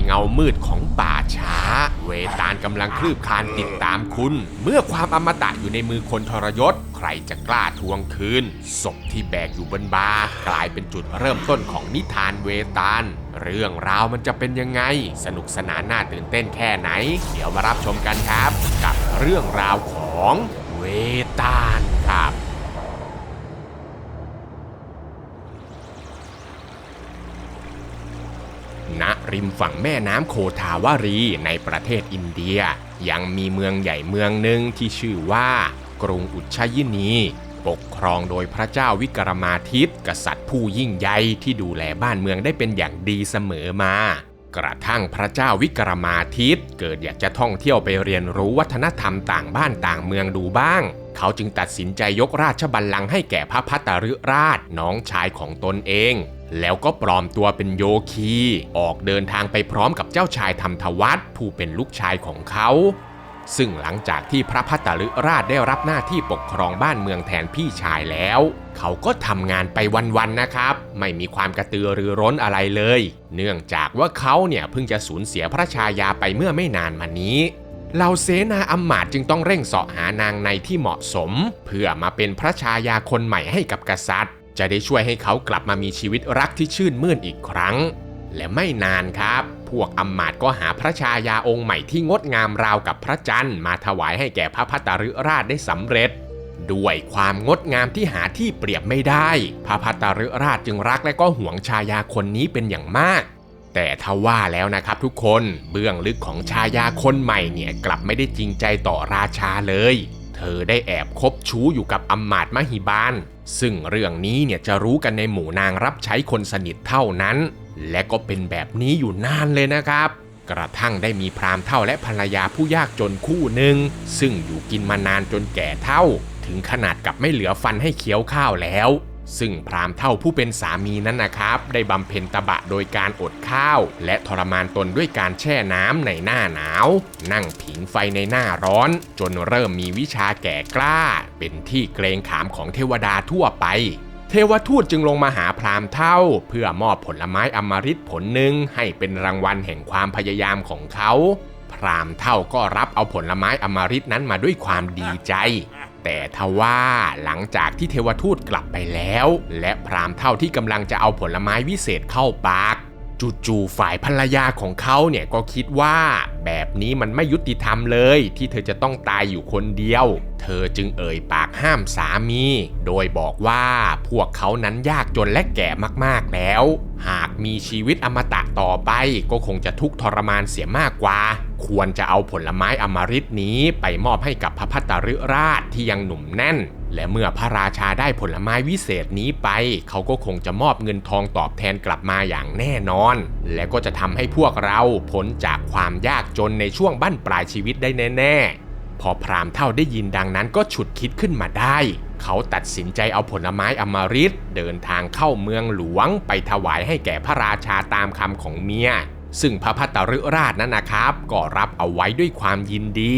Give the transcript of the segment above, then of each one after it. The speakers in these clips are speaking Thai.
เงามืดของป่าช้าเวตาลกำลังคลืบคลานติดตามคุณเมื่อความอมตะอยู่ในมือคนทรยศใครจะกล้าทวงคืนศพที่แบกอยู่บนบ่ากลายเป็นจุดเริ่มต้นของนิทานเวตาลเรื่องราวมันจะเป็นยังไงสนุกสนานน่าตื่นเต้นแค่ไหนเดี๋ยวมารับชมกันครับกับเรื่องราวของเวตาลครับณริมฝั่งแม่น้ำโคทาวารีในประเทศอินเดียยังมีเมืองใหญ่เมืองหนึ่งที่ชื่อว่ากรุงอุชชยินีปกครองโดยพระเจ้าวิกรมาทิตกษัตริย์ผู้ยิ่งใหญ่ที่ดูแลบ้านเมืองได้เป็นอย่างดีเสมอมากระทั่งพระเจ้าวิกรมาทิตเกิดอยากจะท่องเที่ยวไปเรียนรู้วัฒนธรรมต่างบ้านต่างเมืองดูบ้างเขาจึงตัดสินใจยกราชบัลลังก์ให้แก่พระภัตตฤราชน้องชายของตนเองแล้วก็ปลอมตัวเป็นโยคีออกเดินทางไปพร้อมกับเจ้าชายธรรมทวัฒน์ผู้เป็นลูกชายของเขาซึ่งหลังจากที่พระภัตตฤราชได้รับหน้าที่ปกครองบ้านเมืองแทนพี่ชายแล้วเขาก็ทำงานไปวันๆนะครับไม่มีความกระตือรือร้นอะไรเลยเนื่องจากว่าเขาเนี่ยเพิ่งจะสูญเสียพระชายาไปเมื่อไม่นานมานี้เหล่าเสนาอำมาตย์จึงต้องเร่งเสาะหานางในที่เหมาะสมเพื่อมาเป็นพระชายาคนใหม่ให้กับกษัตริย์จะได้ช่วยให้เขากลับมามีชีวิตรักที่ชื่นมื่นอีกครั้งและไม่นานครับพวกอำมาตย์ก็หาพระชายาองค์ใหม่ที่งดงามราวกับพระจันทร์มาถวายให้แก่พระภัตตฤราชได้สำเร็จด้วยความงดงามที่หาที่เปรียบไม่ได้พระภัตตฤราชจึงรักและก็หวงชายาคนนี้เป็นอย่างมากแต่ทว่าแล้วนะครับทุกคนเบื้องลึกของชายาคนใหม่เนี่ยกลับไม่ได้จริงใจต่อราชาเลยเธอได้แอบคบชู้อยู่กับอำมาตย์มหิบาลซึ่งเรื่องนี้เนี่ยจะรู้กันในหมู่นางรับใช้คนสนิทเท่านั้นและก็เป็นแบบนี้อยู่นานเลยนะครับกระทั่งได้มีพราหมณ์เฒ่าและภรรยาผู้ยากจนคู่หนึ่งซึ่งอยู่กินมานานจนแก่เฒ่าถึงขนาดกับไม่เหลือฟันให้เคี้ยวข้าวแล้วซึ่งพราหมณ์เฒ่าผู้เป็นสามีนั้นนะครับได้บำเพ็ญตบะโดยการอดข้าวและทรมานตนด้วยการแช่น้ำในหน้าหนาวนั่งผิงไฟในหน้าร้อนจนเริ่มมีวิชาแก่กล้าเป็นที่เกรงขามของเทวดาทั่วไปเทวทูตจึงลงมาหาพราหมณ์เฒ่าเพื่อมอบผลไม้อมฤตผลหนึ่งให้เป็นรางวัลแห่งความพยายามของเขาพราหมณ์เฒ่าก็รับเอาผลไม้อมฤตนั้นมาด้วยความดีใจแต่ทว่าหลังจากที่เทวทูตกลับไปแล้วและพราหมณ์เฒ่าที่กำลังจะเอาผลไม้วิเศษเข้าปากจู่ๆฝ่ายภรรยาของเขาเนี่ยก็คิดว่าแบบนี้มันไม่ยุติธรรมเลยที่เธอจะต้องตายอยู่คนเดียวเธอจึงเอ่ยปากห้ามสามีโดยบอกว่าพวกเขานั้นยากจนและแก่มากๆแล้วหากมีชีวิตอมตะต่อไปก็คงจะทุกข์ทรมานเสียมากกว่าควรจะเอาผลไม้อมฤตนี้ไปมอบให้กับพระภัตตฤราชที่ยังหนุ่มแน่นและเมื่อพระราชาได้ผลไม้วิเศษนี้ไปเขาก็คงจะมอบเงินทองตอบแทนกลับมาอย่างแน่นอนและก็จะทำให้พวกเราพ้นจากความยากจนในช่วงบั้นปลายชีวิตได้แน่ๆพอพราหมณ์เฒ่าได้ยินดังนั้นก็ฉุดคิดขึ้นมาได้เขาตัดสินใจเอาผลไม้อมฤตเดินทางเข้าเมืองหลวงไปถวายให้แก่พระราชาตามคำของเมียซึ่งพระภัตตฤราชนั้นนะครับก็รับเอาไว้ด้วยความยินดี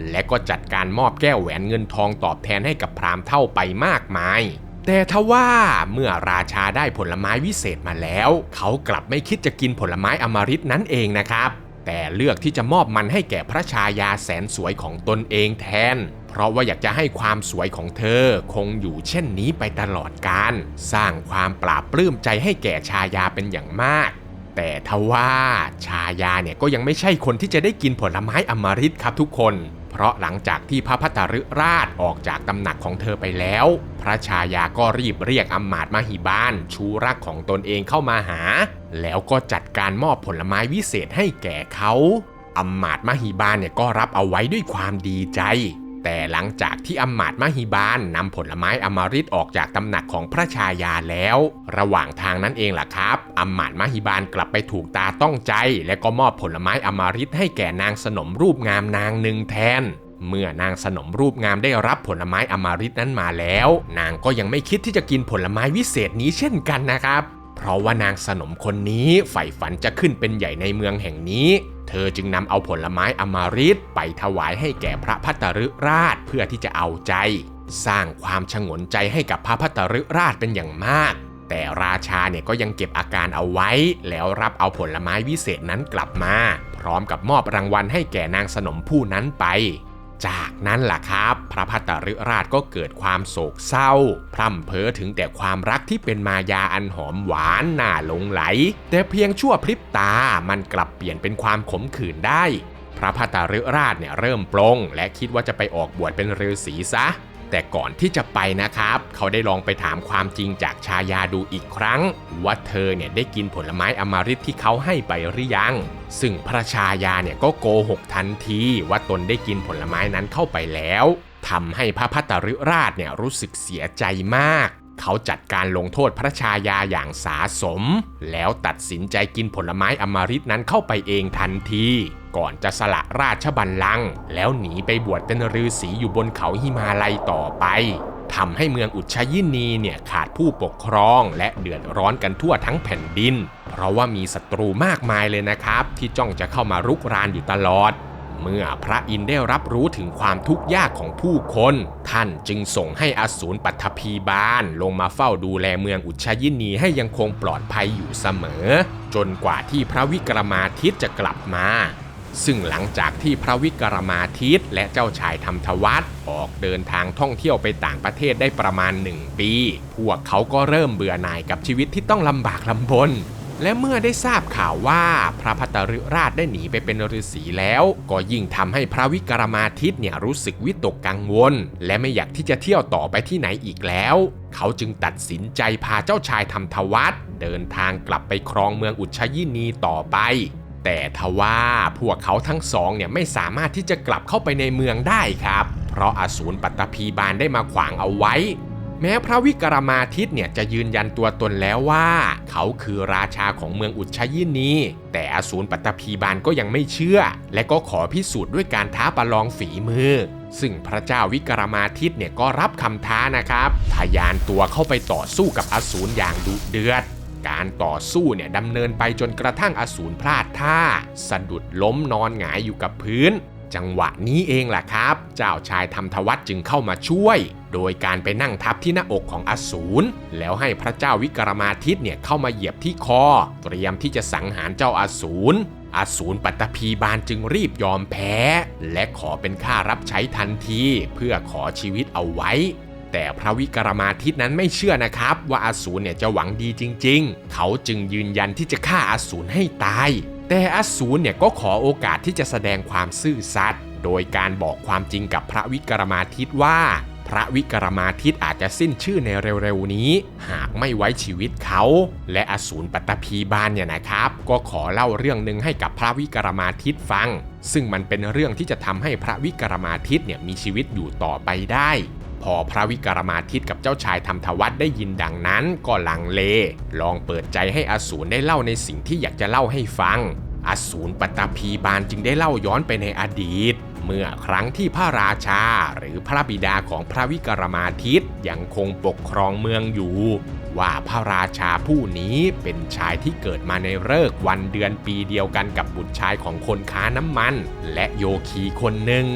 และก็จัดการมอบแก้วแหวนเงินทองตอบแทนให้กับพราหมณ์เฒ่าไปมากมายแต่ทว่าเมื่อราชาได้ผลไม้วิเศษมาแล้วเขากลับไม่คิดจะกินผลไม้อมฤตนั้นเองนะครับแต่เลือกที่จะมอบมันให้แก่พระชายาแสนสวยของตนเองแทนเพราะว่าอยากจะให้ความสวยของเธอคงอยู่เช่นนี้ไปตลอดกาลสร้างความปลาบปลื้มใจให้แก่ชายาเป็นอย่างมากแต่ทว่าชายาเนี่ยก็ยังไม่ใช่คนที่จะได้กินผลไม้อมฤตครับทุกคนเพราะหลังจากที่พระภัตตฤราชออกจากตำหนักของเธอไปแล้วพระชายาก็รีบเรียกอำมาตย์มหิบาลชูรักของตนเองเข้ามาหาแล้วก็จัดการมอบผลไม้วิเศษให้แก่เขาอำมาตย์มหิบาลเนี่ยก็รับเอาไว้ด้วยความดีใจแต่หลังจากที่อำมาตย์มหิบาลนำผลไม้อมฤตออกจากตำหนักของพระชายาแล้วระหว่างทางนั้นเองล่ะครับอำมาตย์มหิบาลกลับไปถูกตาต้องใจและก็มอบผลไม้อมฤตให้แก่นางสนมรูปงามนางหนึ่งแทนเมื่อนางสนมรูปงามได้รับผลไม้อมฤตนั้นมาแล้วนางก็ยังไม่คิดที่จะกินผลไม้วิเศษนี้เช่นกันนะครับเพราะว่านางสนมคนนี้ใฝ่ฝันจะขึ้นเป็นใหญ่ในเมืองแห่งนี้เธอจึงนำเอาผลไม้อมฤตไปถวายให้แก่พระภัตตฤราชเพื่อที่จะเอาใจสร้างความฉงนใจให้กับพระภัตตฤราชเป็นอย่างมาก แ แต่ราชาเนี่ยก็ยังเก็บอาการเอาไว้แล้วรับเอาผลไม้วิเศษนั้นกลับมาพร้อมกับมอบรางวัลให้แก่นางสนมผู้นั้นไปจากนั้นล่ะครับพระภัตตฤราชก็เกิดความโศกเศร้าพร่ำเพ้อถึงแต่ความรักที่เป็นมายาอันหอมหวานน่าหลงไหลแต่เพียงชั่วพริบตามันกลับเปลี่ยนเป็นความขมขื่นได้พระภัตตฤราชเนี่ยเริ่มปลงและคิดว่าจะไปออกบวชเป็นฤาษีซะแต่ก่อนที่จะไปนะครับเขาได้ลองไปถามความจริงจากชายาดูอีกครั้งว่าเธอเนี่ยได้กินผลไม้อมฤตที่เขาให้ไปหรือยังซึ่งพระชายาเนี่ยก็โกหกทันทีว่าตนได้กินผลไม้นั้นเข้าไปแล้วทำให้พระภัตตฤราชเนี่ยรู้สึกเสียใจมากเขาจัดการลงโทษพระชายาอย่างสาสมแล้วตัดสินใจกินผลไม้อมฤตนั้นเข้าไปเองทันทีก่อนจะสละราชบัลลังก์แล้วหนีไปบวชเป็นฤาษีอยู่บนเขาหิมาลัยต่อไปทำให้เมืองอุชยินีเนี่ยขาดผู้ปกครองและเดือดร้อนกันทั่วทั้งแผ่นดินเพราะว่ามีศัตรูมากมายเลยนะครับที่จ้องจะเข้ามารุกรานอยู่ตลอดเมื่อพระอินทร์ได้รับรู้ถึงความทุกข์ยากของผู้คนท่านจึงส่งให้อสูรปัทภีบาลลงมาเฝ้าดูแลเมืองอุชยินีให้ยังคงปลอดภัยอยู่เสมอจนกว่าที่พระวิกรมาทิตจะกลับมาซึ่งหลังจากที่พระวิกรมาทิตและเจ้าชายธรรมทวัตออกเดินทางท่องเที่ยวไปต่างประเทศได้ประมาณ1 ปีพวกเขาก็เริ่มเบื่อหน่ายกับชีวิตที่ต้องลำบากลำบนและเมื่อได้ทราบข่าวว่าพระภัตตฤราชได้หนีไปเป็นฤาษีแล้วก็ยิ่งทำให้พระวิกรมาทิตเนี่ยรู้สึกวิตกกังวลและไม่อยากที่จะเที่ยวต่อไปที่ไหนอีกแล้วเขาจึงตัดสินใจพาเจ้าชายธรรมทวัตเดินทางกลับไปครองเมืองอุชยินีต่อไปแต่ทว่าพวกเขาทั้งสองเนี่ยไม่สามารถที่จะกลับเข้าไปในเมืองได้ครับเพราะอสูรปัตตภีบาลได้มาขวางเอาไว้แม้พระวิกรมาทิตเนี่ยจะยืนยันตัวตนแล้วว่าเขาคือราชาของเมืองอุชยินีแต่อสูรปัตตภีบาลก็ยังไม่เชื่อและก็ขอพิสูจน์ด้วยการท้าประลองฝีมือซึ่งพระเจ้าวิกรมาทิตเนี่ยก็รับคำท้านะครับทะยานตัวเข้าไปต่อสู้กับอสูรอย่างดุเดือดการต่อสู้เนี่ยดำเนินไปจนกระทั่งอสูรพลาดท่าสะดุดล้มนอนหงายอยู่กับพื้นจังหวะนี้เองแหละครับเจ้าชายธรรมทวัตจึงเข้ามาช่วยโดยการไปนั่งทับที่หน้าอกของอสูรแล้วให้พระเจ้าวิกรมาทิตเนี่ยเข้ามาเหยียบที่คอเตรียมที่จะสังหารเจ้าอสูรปัตตภีบาลจึงรีบยอมแพ้และขอเป็นค่ารับใช้ทันทีเพื่อขอชีวิตเอาไว้แต่พระวิกรมาทิตนั้นไม่เชื่อนะครับว่าอสูรเนี่ยจะหวังดีจริงๆเขาจึงยืนยันที่จะฆ่าอสูรให้ตายแต่อสูรเนี่ยก็ขอโอกาสที่จะแสดงความซื่อสัตย์โดยการบอกความจริงกับพระวิกรมาทิตว่าพระวิกรมาทิตอาจจะสิ้นชื่อในเร็วๆนี้หากไม่ไว้ชีวิตเขาและอสูรปัตตภีบาลเนี่ยนะครับก็ขอเล่าเรื่องหนึ่งให้กับพระวิกรมาทิตฟังซึ่งมันเป็นเรื่องที่จะทำให้พระวิกรมาทิตเนี่ยมีชีวิตอยู่ต่อไปได้พอพระวิกรมาทิตกับเจ้าชายธรรมทวัตได้ยินดังนั้นก็ลังเลลองเปิดใจให้อสูรได้เล่าในสิ่งที่อยากจะเล่าให้ฟังอสูรปัตตภีบาลจึงได้เล่าย้อนไปในอดีตเมื่อครั้งที่พระราชาหรือพระบิดาของพระวิกรมาทิตยังคงปกครองเมืองอยู่ว่าพระราชาผู้นี้เป็นชายที่เกิดมาในฤกษ์วันเดือนปีเดียวกันกับบุตรชายของคนค้าน้ำมันและโยคีคนหนึ่ง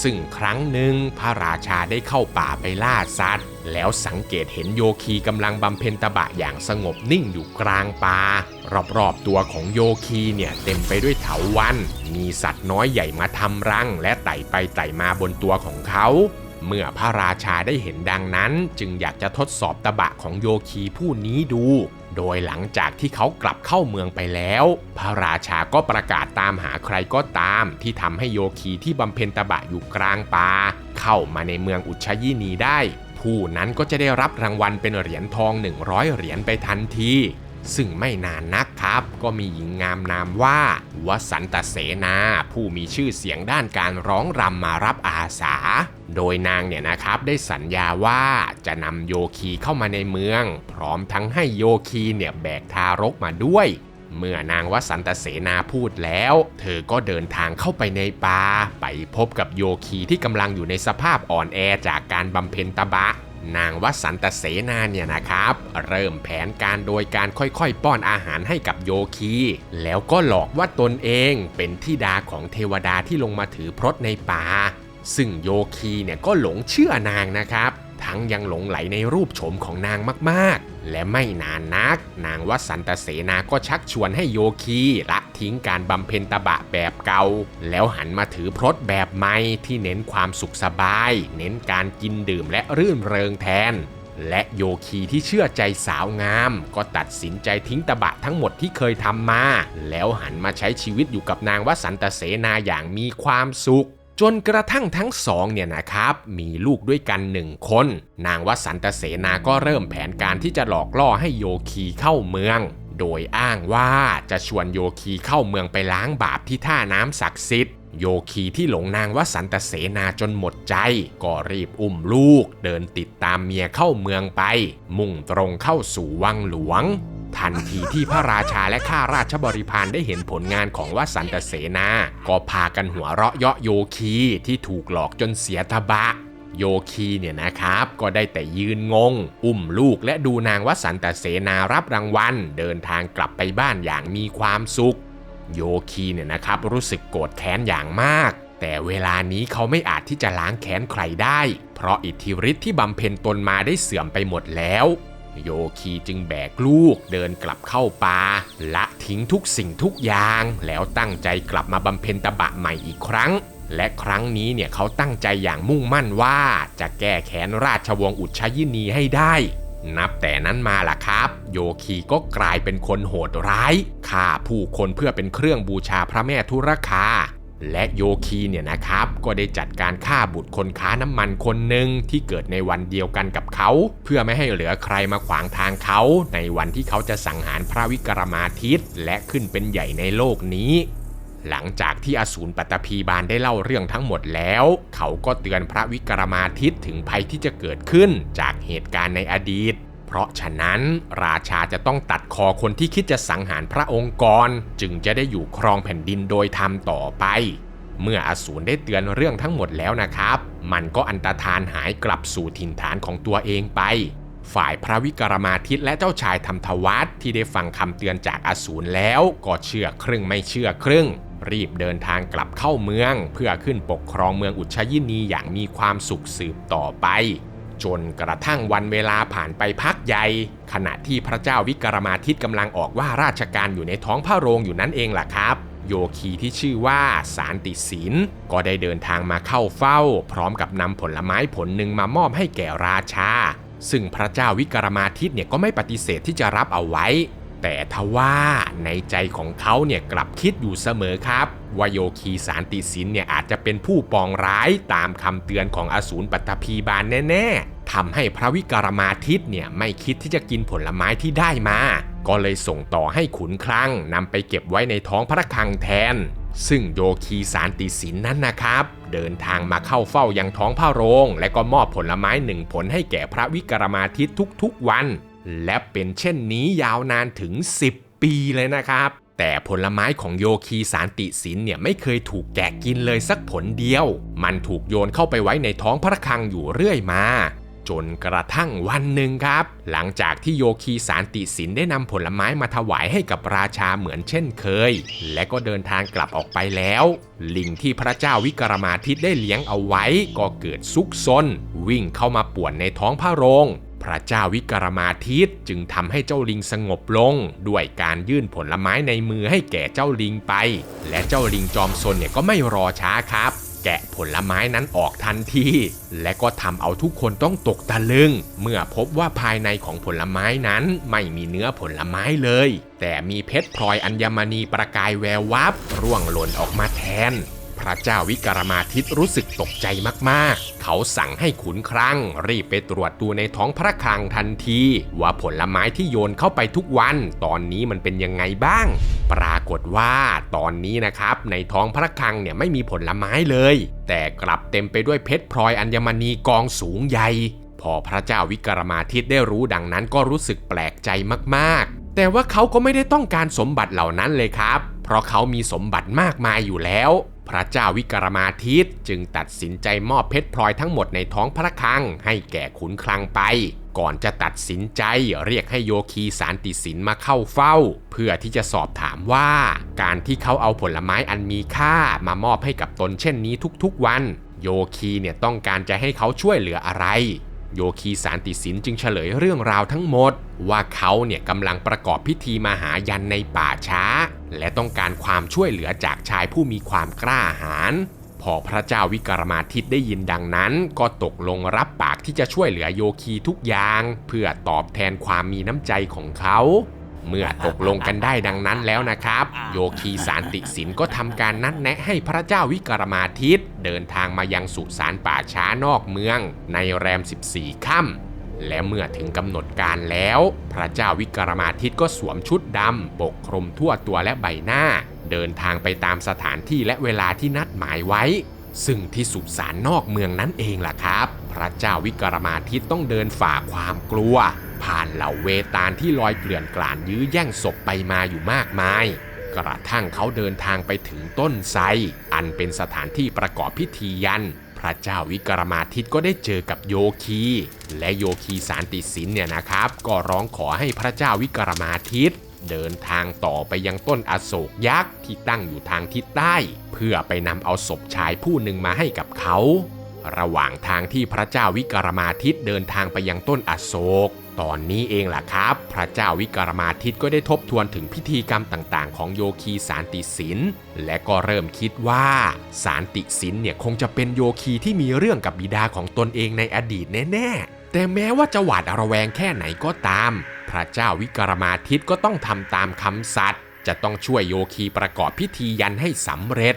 ซึ่งครั้งหนึ่งพระราชาได้เข้าป่าไปล่าสัตว์แล้วสังเกตเห็นโยคีกำลังบำเพ็ญตบะอย่างสงบนิ่งอยู่กลางป่ารอบๆตัวของโยคีเนี่ยเต็มไปด้วยเถาวัลย์มีสัตว์น้อยใหญ่มาทำรังและไต่ไปไต่มาบนตัวของเขาเมื่อพระราชาได้เห็นดังนั้นจึงอยากจะทดสอบตบะของโยคีผู้นี้ดูโดยหลังจากที่เขากลับเข้าเมืองไปแล้วพระราชาก็ประกาศตามหาใครก็ตามที่ทำให้โยคีที่บำเพ็ญตบะอยู่กลางป่าเข้ามาในเมืองอุชยินีได้ผู้นั้นก็จะได้รับรางวัลเป็นเหรียญทอง100 เหรียญไปทันทีซึ่งไม่นานนักครับก็มีหญิงงามนามว่าวสันตเสนาผู้มีชื่อเสียงด้านการร้องรำมารับอาสาโดยนางเนี่ยนะครับได้สัญญาว่าจะนำโยคีเข้ามาในเมืองพร้อมทั้งให้โยคีเนี่ยแบกทารกมาด้วยเมื่อนางวสันตเสนาพูดแล้วเธอก็เดินทางเข้าไปในป่าไปพบกับโยคีที่กำลังอยู่ในสภาพอ่อนแอจากการบำเพ็ญตบะนางวสันตเสนาเนี่ยนะครับเริ่มแผนการโดยการค่อยๆป้อนอาหารให้กับโยคีแล้วก็หลอกว่าตนเองเป็นธิดาของเทวดาที่ลงมาถือพรตในป่าซึ่งโยคีเนี่ยก็หลงเชื่อนางนะครับ ทั้งยังหลงไหลในรูปโฉมของนางมากๆและไม่นานนักนางวสันตเสนาก็ชักชวนให้โยคีละทิ้งการบำเพ็ญตบะแบบเก่าแล้วหันมาถือพรตแบบใหม่ที่เน้นความสุขสบายเน้นการกินดื่มและรื่นเริงแทนและโยคีที่เชื่อใจสาวงามก็ตัดสินใจทิ้งตบะทั้งหมดที่เคยทำมาแล้วหันมาใช้ชีวิตอยู่กับนางวสันตเสนาอย่างมีความสุขจนกระทั่งทั้งสองเนี่ยนะครับมีลูกด้วยกัน1 คนนางวสันตเสนาก็เริ่มแผนการที่จะหลอกล่อให้โยคีเข้าเมืองโดยอ้างว่าจะชวนโยคีเข้าเมืองไปล้างบาปที่ท่าน้ำศักดิ์สิทธิ์โยคีที่หลงนางวสันตเสนาจนหมดใจก็รีบอุ้มลูกเดินติดตามเมียเข้าเมืองไปมุ่งตรงเข้าสู่วังหลวงทันทีที่พระราชาและข้าราชบริพารได้เห็นผลงานของวสันตเสนาก็พากันหัวเราะเยาะโยคีที่ถูกหลอกจนเสียตบะโยคีเนี่ยนะครับก็ได้แต่ยืนงงอุ้มลูกและดูนางวสันตเสนารับรางวัลเดินทางกลับไปบ้านอย่างมีความสุขโยคีเนี่ยนะครับรู้สึกโกรธแค้นอย่างมากแต่เวลานี้เขาไม่อาจที่จะล้างแค้นใครได้เพราะอิทธิฤทธิ์ที่บำเพ็ญตนมาได้เสื่อมไปหมดแล้วโยคีจึงแบกลูกเดินกลับเข้าป่าละทิ้งทุกสิ่งทุกอย่างแล้วตั้งใจกลับมาบำเพ็ญตบะใหม่อีกครั้งและครั้งนี้เนี่ยเขาตั้งใจอย่างมุ่งมั่นว่าจะแก้แค้นราชวงศ์อุชยินีให้ได้นับแต่นั้นมาล่ะครับโยคีก็กลายเป็นคนโหดร้ายฆ่าผู้คนเพื่อเป็นเครื่องบูชาพระแม่ธุรคาและโยคีเนี่ยนะครับก็ได้จัดการฆ่าบุตรคนค้าน้ำมันคนหนึ่งที่เกิดในวันเดียวกันกับเขาเพื่อไม่ให้เหลือใครมาขวางทางเขาในวันที่เขาจะสังหารพระวิกรมาทิตและขึ้นเป็นใหญ่ในโลกนี้หลังจากที่อสูรปัตตภีบาลได้เล่าเรื่องทั้งหมดแล้วเขาก็เตือนพระวิกรมาทิตถึงภัยที่จะเกิดขึ้นจากเหตุการณ์ในอดีตเพราะฉะนั้นราชาจะต้องตัดคอคนที่คิดจะสังหารพระองค์ก่อนจึงจะได้อยู่ครองแผ่นดินโดยธรรมต่อไปเมื่ออสูรได้เตือนเรื่องทั้งหมดแล้วนะครับมันก็อันตรธานหายกลับสู่ถิ่นฐานของตัวเองไปฝ่ายพระวิกรมาทิตและเจ้าชายธรรมทวัฒน์ที่ได้ฟังคำเตือนจากอสูรแล้วก็เชื่อครึ่งไม่เชื่อครึ่งรีบเดินทางกลับเข้าเมืองเพื่อขึ้นปกครองเมืองอุชยินีอย่างมีความสุขสืบต่อไปจนกระทั่งวันเวลาผ่านไปพักใหญ่ขณะที่พระเจ้าวิกรมาทิตกำลังออกว่าราชการอยู่ในท้องพระโรงอยู่นั่นเองล่ะครับโยคีที่ชื่อว่าสานติศิลป์ก็ได้เดินทางมาเข้าเฝ้าพร้อมกับนำผลไม้ผลหนึ่งมามอบให้แก่ราชาซึ่งพระเจ้าวิกรมาทิตเนี่ยก็ไม่ปฏิเสธที่จะรับเอาไว้แต่ทว่าในใจของเขาเนี่ยกลับคิดอยู่เสมอครับว่าโยคีสานติศิลป์เนี่ยอาจจะเป็นผู้ปองร้ายตามคำเตือนของอสูรปัตตภีบาลแน่ๆทำให้พระวิกรมาทิตเนี่ยไม่คิดที่จะกินผลไม้ที่ได้มาก็เลยส่งต่อให้ขุนคลังนำไปเก็บไว้ในท้องพระคลังแทนซึ่งโยคีสานติศิลป์นั้นนะครับเดินทางมาเข้าเฝ้ายังท้องพระโรงและก็มอบผลไม้1 ผลให้แก่พระวิกรมาทิตทุกๆวันและเป็นเช่นนี้ยาวนานถึง10 ปีเลยนะครับแต่ผลไม้ของโยคีสานติศิลป์เนี่ยไม่เคยถูกแกะกินเลยสักผลเดียวมันถูกโยนเข้าไปไว้ในท้องพระคลังอยู่เรื่อยมาจนกระทั่งวันหนึ่งครับหลังจากที่โยคีสานติศิลป์ได้นำผลไม้มาถวายให้กับราชาเหมือนเช่นเคยและก็เดินทางกลับออกไปแล้วลิงที่พระเจ้าวิกรมาทิตได้เลี้ยงเอาไว้ก็เกิดซุกซนวิ่งเข้ามาป่วนในท้องพระโรงพระเจ้าวิกรมาทิตจึงทำให้เจ้าลิงสงบลงด้วยการยื่นผลไม้ในมือให้แก่เจ้าลิงไปและเจ้าลิงจอมซนเนี่ยก็ไม่รอช้าครับแกะผลไม้นั้นออกทันทีและก็ทำเอาทุกคนต้องตกตะลึงเมื่อพบว่าภายในของผลไม้นั้นไม่มีเนื้อผลไม้เลยแต่มีเพชรพลอยอัญมณีประกายแวววับร่วงหล่นออกมาแทนพระเจ้าวิกรมาทิตรู้สึกตกใจมากๆเขาสั่งให้ขุนคลังรีบไปตรวจดูในท้องพระคลังทันทีว่าผลไม้ที่โยนเข้าไปทุกวันตอนนี้มันเป็นยังไงบ้างปรากฏว่าตอนนี้นะครับในท้องพระคลังเนี่ยไม่มีผลไม้เลยแต่กลับเต็มไปด้วยเพชรพลอยอัญมณีกองสูงใหญ่พอพระเจ้าวิกรมาทิตได้รู้ดังนั้นก็รู้สึกแปลกใจมากๆแต่ว่าเขาก็ไม่ได้ต้องการสมบัติเหล่านั้นเลยครับเพราะเขามีสมบัติมากมายอยู่แล้วพระเจ้าวิกรมาทิตจึงตัดสินใจมอบเพชรพลอยทั้งหมดในท้องพระคลังให้แก่ขุนคลังไปก่อนจะตัดสินใจเรียกให้โยคีสานติศิลป์มาเข้าเฝ้าเพื่อที่จะสอบถามว่าการที่เขาเอาผลไม้อันมีค่ามามอบให้กับตนเช่นนี้ทุกๆวันโยคีเนี่ยต้องการจะให้เขาช่วยเหลืออะไร โยคีสานติสินจึงเฉลยเรื่องราวทั้งหมดว่าเขาเนี่ยกำลังประกอบพิธีมหายันในป่าช้าและต้องการความช่วยเหลือจากชายผู้มีความกล้าหาญพอพระเจ้าวิกรมาทิตได้ยินดังนั้นก็ตกลงรับปากที่จะช่วยเหลือโยคีทุกอย่างเพื่อตอบแทนความมีน้ำใจของเขาเมื่อตกลงกันได้ดังนั้นแล้วนะครับโยคีสานติสินก็ทำการนัดแนะให้พระเจ้าวิกรมาทิตเดินทางมายังสุสานป่าช้านอกเมืองในแรม14 ค่ำและเมื่อถึงกำหนดการแล้วพระเจ้าวิกรมาทิตก็สวมชุดดำปกคลุมทั่วตัวและใบหน้าเดินทางไปตามสถานที่และเวลาที่นัดหมายไว้ซึ่งที่สุสานนอกเมืองนั่นเองล่ะครับพระเจ้าวิกรมาทิตต้องเดินฝ่าความกลัวผ่านเหล่าเวตาลที่ลอยเกลื่อนกล่านยื้อแย่งศพไปมาอยู่มากมายกระทั่งเขาเดินทางไปถึงต้นไทรอันเป็นสถานที่ประกอบพิธียันพระเจ้าวิกรมาทิตก็ได้เจอกับโยคีและโยคีสานติสินเนี่ยนะครับก็ร้องขอให้พระเจ้าวิกรมาทิตเดินทางต่อไปยังต้นอโศกยักษ์ที่ตั้งอยู่ทางทิศใต้เพื่อไปนำเอาศพชายผู้หนึ่งมาให้กับเขาระหว่างทางที่พระเจ้าวิกรมาทิตเดินทางไปยังต้นอโศกตอนนี้เองล่ะครับพระเจ้าวิกรมาทิตก็ได้ทบทวนถึงพิธีกรรมต่างๆของโยคีสานติสินและก็เริ่มคิดว่าสานติสินเนี่ยคงจะเป็นโยคีที่มีเรื่องกับบิดาของตนเองในอดีตแน่ๆแต่แม้ว่าจะหวาดระแวงแค่ไหนก็ตามพระเจ้าวิกรมาทิตก็ต้องทำตามคำสัตย์จะต้องช่วยโยคีประกอบพิธียันให้สำเร็จ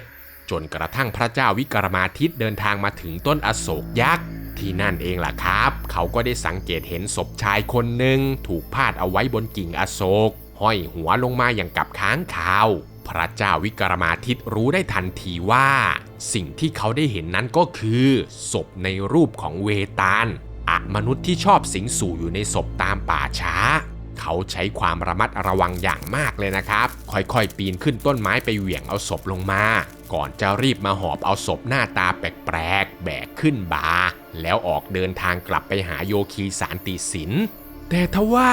จนกระทั่งพระเจ้าวิกรมาทิตเดินทางมาถึงต้นอโศกยักษ์ที่นั่นเองล่ะครับเขาก็ได้สังเกตเห็นศพชายคนหนึ่งถูกพาดเอาไว้บนกิ่งอโศกห้อยหัวลงมาอย่างกับค้างคาวพระเจ้าวิกรมาทิตรู้ได้ทันทีว่าสิ่งที่เขาได้เห็นนั้นก็คือศพในรูปของเวตาลมนุษย์ที่ชอบสิงสู่อยู่ในศพตามป่าช้าเขาใช้ความระมัดระวังอย่างมากเลยนะครับค่อยๆปีนขึ้นต้นไม้ไปเหวี่ยงเอาศพลงมาก่อนจะรีบมาหอบเอาศพหน้าตาแปลกๆแบกขึ้นบ่าแล้วออกเดินทางกลับไปหาโยคีสานติสินแต่ทว่า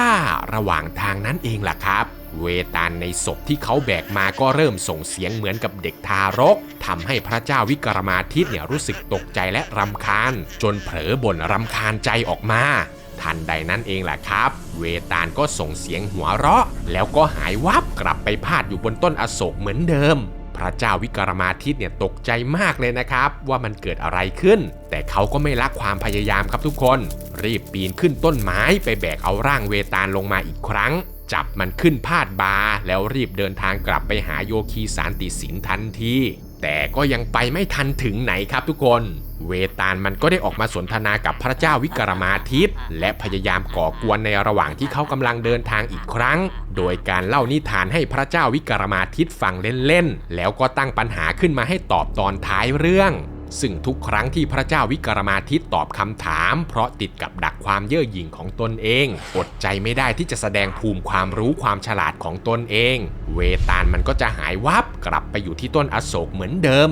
ระหว่างทางนั้นเองล่ะครับเวตาลในศพที่เขาแบกมาก็เริ่มส่งเสียงเหมือนกับเด็กทารกทำให้พระเจ้าวิกรมาทิตเนี่ยรู้สึกตกใจและรำคาญจนเผลอบ่นรำคาญใจออกมาทันใดนั้นเองแหละครับเวตาลก็ส่งเสียงหัวเราะแล้วก็หายวับกลับไปพาดอยู่บนต้นอโศกเหมือนเดิมพระเจ้าวิกรมาทิตเนี่ยตกใจมากเลยนะครับว่ามันเกิดอะไรขึ้นแต่เขาก็ไม่ละความพยายามครับทุกคนรีบปีนขึ้นต้นไม้ไปแบกเอาร่างเวตาลลงมาอีกครั้งจับมันขึ้นพาดบ่าแล้วรีบเดินทางกลับไปหาโยคีสานติสินทันทีแต่ก็ยังไปไม่ทันถึงไหนครับทุกคนเวตาลมันก็ได้ออกมาสนทนากับพระเจ้าวิกรมาทิตและพยายามก่อกวนในระหว่างที่เขากำลังเดินทางอีกครั้งโดยการเล่านิทานให้พระเจ้าวิกรมาทิตฟังเล่นๆแล้วก็ตั้งปัญหาขึ้นมาให้ตอบตอนท้ายเรื่องซึ่งทุกครั้งที่พระเจ้าวิกรมาทิตตอบคำถามเพราะติดกับดักความเย่อหยิ่งของตนเองอดใจไม่ได้ที่จะแสดงภูมิความรู้ความฉลาดของตนเองเวตาลมันก็จะหายวับกลับไปอยู่ที่ต้นอโศกเหมือนเดิม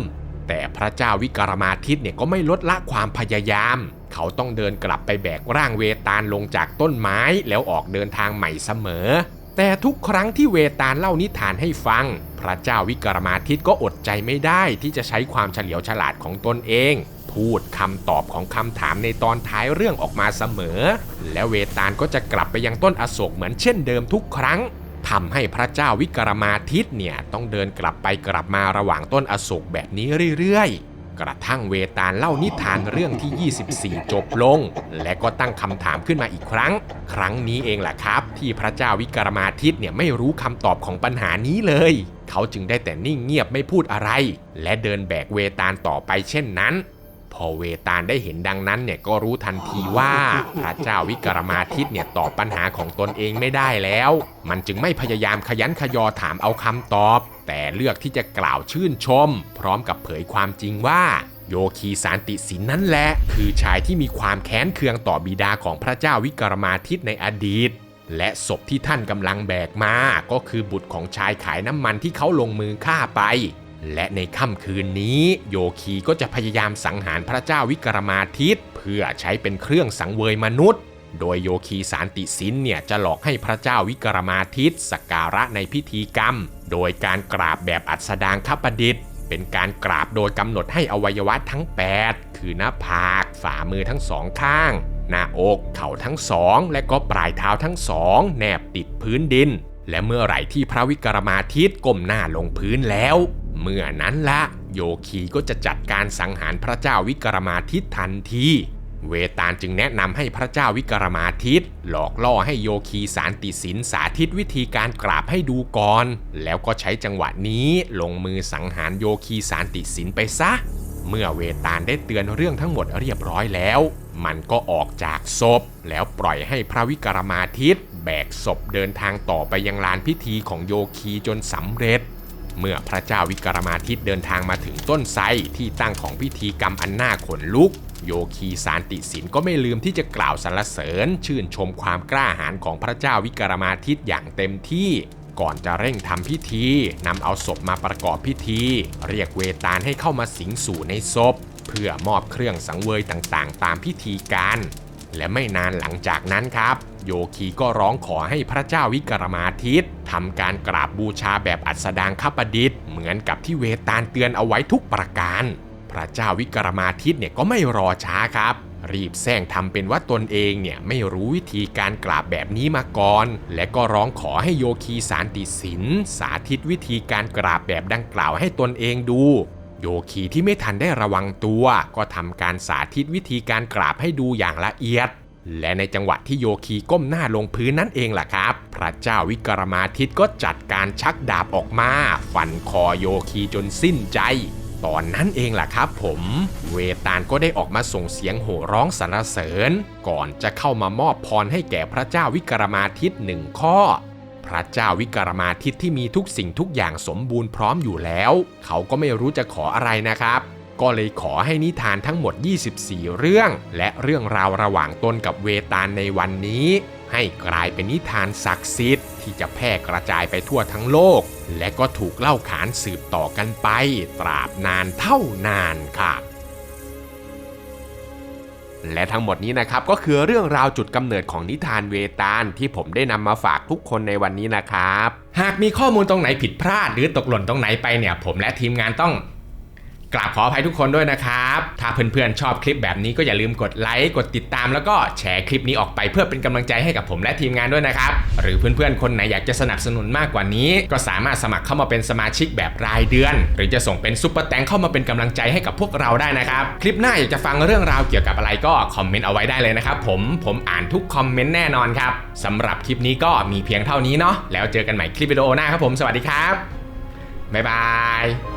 แต่พระเจ้าวิกรมาทิตเนี่ยก็ไม่ลดละความพยายามเขาต้องเดินกลับไปแบกร่างเวตาลลงจากต้นไม้แล้วออกเดินทางใหม่เสมอแต่ทุกครั้งที่เวตาลเล่านิทานให้ฟังพระเจ้าวิกรมาทิตก็อดใจไม่ได้ที่จะใช้ความเฉลียวฉลาดของตนเองพูดคำตอบของคำถามในตอนท้ายเรื่องออกมาเสมอและเวตาลก็จะกลับไปยังต้นอโศกเหมือนเช่นเดิมทุกครั้งทำให้พระเจ้าวิกรมาทิตเนี่ยต้องเดินกลับไปกลับมาระหว่างต้นอโศกแบบนี้เรื่อยๆกระทั่งเวตาลเล่านิทานเรื่องที่24จบลงและก็ตั้งคำถามขึ้นมาอีกครั้งนี้เองแหละครับที่พระเจ้าวิกรมาทิตเนี่ยไม่รู้คำตอบของปัญหานี้เลยเขาจึงได้แต่นิ่งเงียบไม่พูดอะไรและเดินแบกเวตาลต่อไปเช่นนั้นพอเวตาลได้เห็นดังนั้นเนี่ยก็รู้ทันทีว่าพระเจ้าวิกรมาทิตเนี่ยตอบปัญหาของตนเองไม่ได้แล้วมันจึงไม่พยายามขยันขยอถามเอาคำตอบแต่เลือกที่จะกล่าวชื่นชมพร้อมกับเผยความจริงว่าโยคีสานติสินนั่นแหละคือชายที่มีความแค้นเคืองต่อบิดาของพระเจ้าวิกรมาทิตในอดีตและศพที่ท่านกำลังแบกมาก็คือบุตรของชายขายน้ำมันที่เขาลงมือฆ่าไปและในค่ำคืนนี้โยคีก็จะพยายามสังหารพระเจ้าวิกรมาทิตเพื่อใช้เป็นเครื่องสังเวยมนุษย์โดยโยคีสานติสินเนี่ยจะหลอกให้พระเจ้าวิกรมาทิตสักการะในพิธีกรรมโดยการกราบแบบอัสดางคประดิษฐ์เป็นการกราบโดยกำหนดให้อวัยวะทั้ง8คือหน้าผากฝ่ามือทั้งสองข้าง หน้าอกเข่าทั้งสองและก็ปลายเท้าทั้งสองแนบติดพื้นดินและเมื่อไหร่ที่พระวิกรมาทิตก้มหน้าลงพื้นแล้วเมื่อนั้นละโยคีก็จะจัดการสังหารพระเจ้าวิกรมาทิตทันทีเวตาลจึงแนะนำให้พระเจ้าวิกรมาทิตหลอกล่อให้โยคีสานติสินสาธิตวิธีการกราบให้ดูก่อนแล้วก็ใช้จังหวะนี้ลงมือสังหารโยคีสานติสินไปซะเมื่อเวตาลได้เตือนเรื่องทั้งหมดเรียบร้อยแล้วมันก็ออกจากศพแล้วปล่อยให้พระวิกรมาทิตแบกศพเดินทางต่อไปยังลานพิธีของโยคีจนสำเร็จเมื่อพระเจ้าวิกรมาทิตเดินทางมาถึงต้นไทรที่ตั้งของพิธีกรรมอันน่าขนลุกโยคีสานติสินก็ไม่ลืมที่จะกล่าวสรรเสริญชื่นชมความกล้าหาญของพระเจ้าวิกรมาทิตอย่างเต็มที่ก่อนจะเร่งทำพิธีนำเอาศพมาประกอบพิธีเรียกเวตาลให้เข้ามาสิงสู่ในศพเพื่อมอบเครื่องสังเวยต่างๆตามพิธีการและไม่นานหลังจากนั้นครับโยคีก็ร้องขอให้พระเจ้าวิกรมาทิตทำการกราบบูชาแบบอัสดางคประดิษฐ์เหมือนกับที่เวตาลเตือนเอาไว้ทุกประการพระเจ้าวิกรมาทิตเนี่ยก็ไม่รอช้าครับรีบแซงทำเป็นว่าตนเองเนี่ยไม่รู้วิธีการกราบแบบนี้มาก่อนและก็ร้องขอให้โยคีสานติสินสาธิตวิธีการกราบแบบดังกล่าวให้ตนเองดูโยคีที่ไม่ทันได้ระวังตัวก็ทำการสาธิตวิธีการกราบให้ดูอย่างละเอียดและในจังหวะที่โยคีก้มหน้าลงพื้นนั่นเองล่ะครับพระเจ้าวิกรมาทิตก็จัดการชักดาบออกมาฟันคอโยคีจนสิ้นใจตอนนั้นเองล่ะครับผมเวตาลก็ได้ออกมาส่งเสียงโห่ร้องสรรเสริญก่อนจะเข้ามามอบพรให้แก่พระเจ้าวิกรมาทิต1 ข้อพระเจ้าวิกรมาทิตที่มีทุกสิ่งทุกอย่างสมบูรณ์พร้อมอยู่แล้วเขาก็ไม่รู้จะขออะไรนะครับก็เลยขอให้นิทานทั้งหมด24 เรื่องและเรื่องราวระหว่างตนกับเวตาลในวันนี้ให้กลายเป็นนิทานศักดิ์สิทธิ์ที่จะแพร่กระจายไปทั่วทั้งโลกและก็ถูกเล่าขานสืบต่อกันไปตราบนานเท่านานครับและทั้งหมดนี้นะครับก็คือเรื่องราวจุดกำเนิดของนิทานเวตาลที่ผมได้นำมาฝากทุกคนในวันนี้นะครับหากมีข้อมูลตรงไหนผิดพลาดหรือตกหล่นตรงไหนไปเนี่ยผมและทีมงานต้องกราบขออภัยทุกคนด้วยนะครับถ้าเพื่อนๆชอบคลิปแบบนี้ก็อย่าลืมกดไลค์กดติดตามแล้วก็แชร์คลิปนี้ออกไปเพื่อเป็นกำลังใจให้กับผมและทีมงานด้วยนะครับหรือเพื่อนๆคนไหนอยากจะสนับสนุนมากกว่านี้ก็สามารถสมัครเข้ามาเป็นสมาชิกแบบรายเดือนหรือจะส่งเป็นซุปเปอร์แตงเข้ามาเป็นกำลังใจให้กับพวกเราได้นะครับคลิปหน้าอยากจะฟังเรื่องราวเกี่ยวกับอะไรก็คอมเมนต์เอาไว้ได้เลยนะครับผมอ่านทุกคอมเมนต์แน่นอนครับสำหรับคลิปนี้ก็มีเพียงเท่านี้เนาะแล้วเจอกันใหม่คลิปวิดีโอหน้าครับผมสวัสดีครับบ๊ายบาย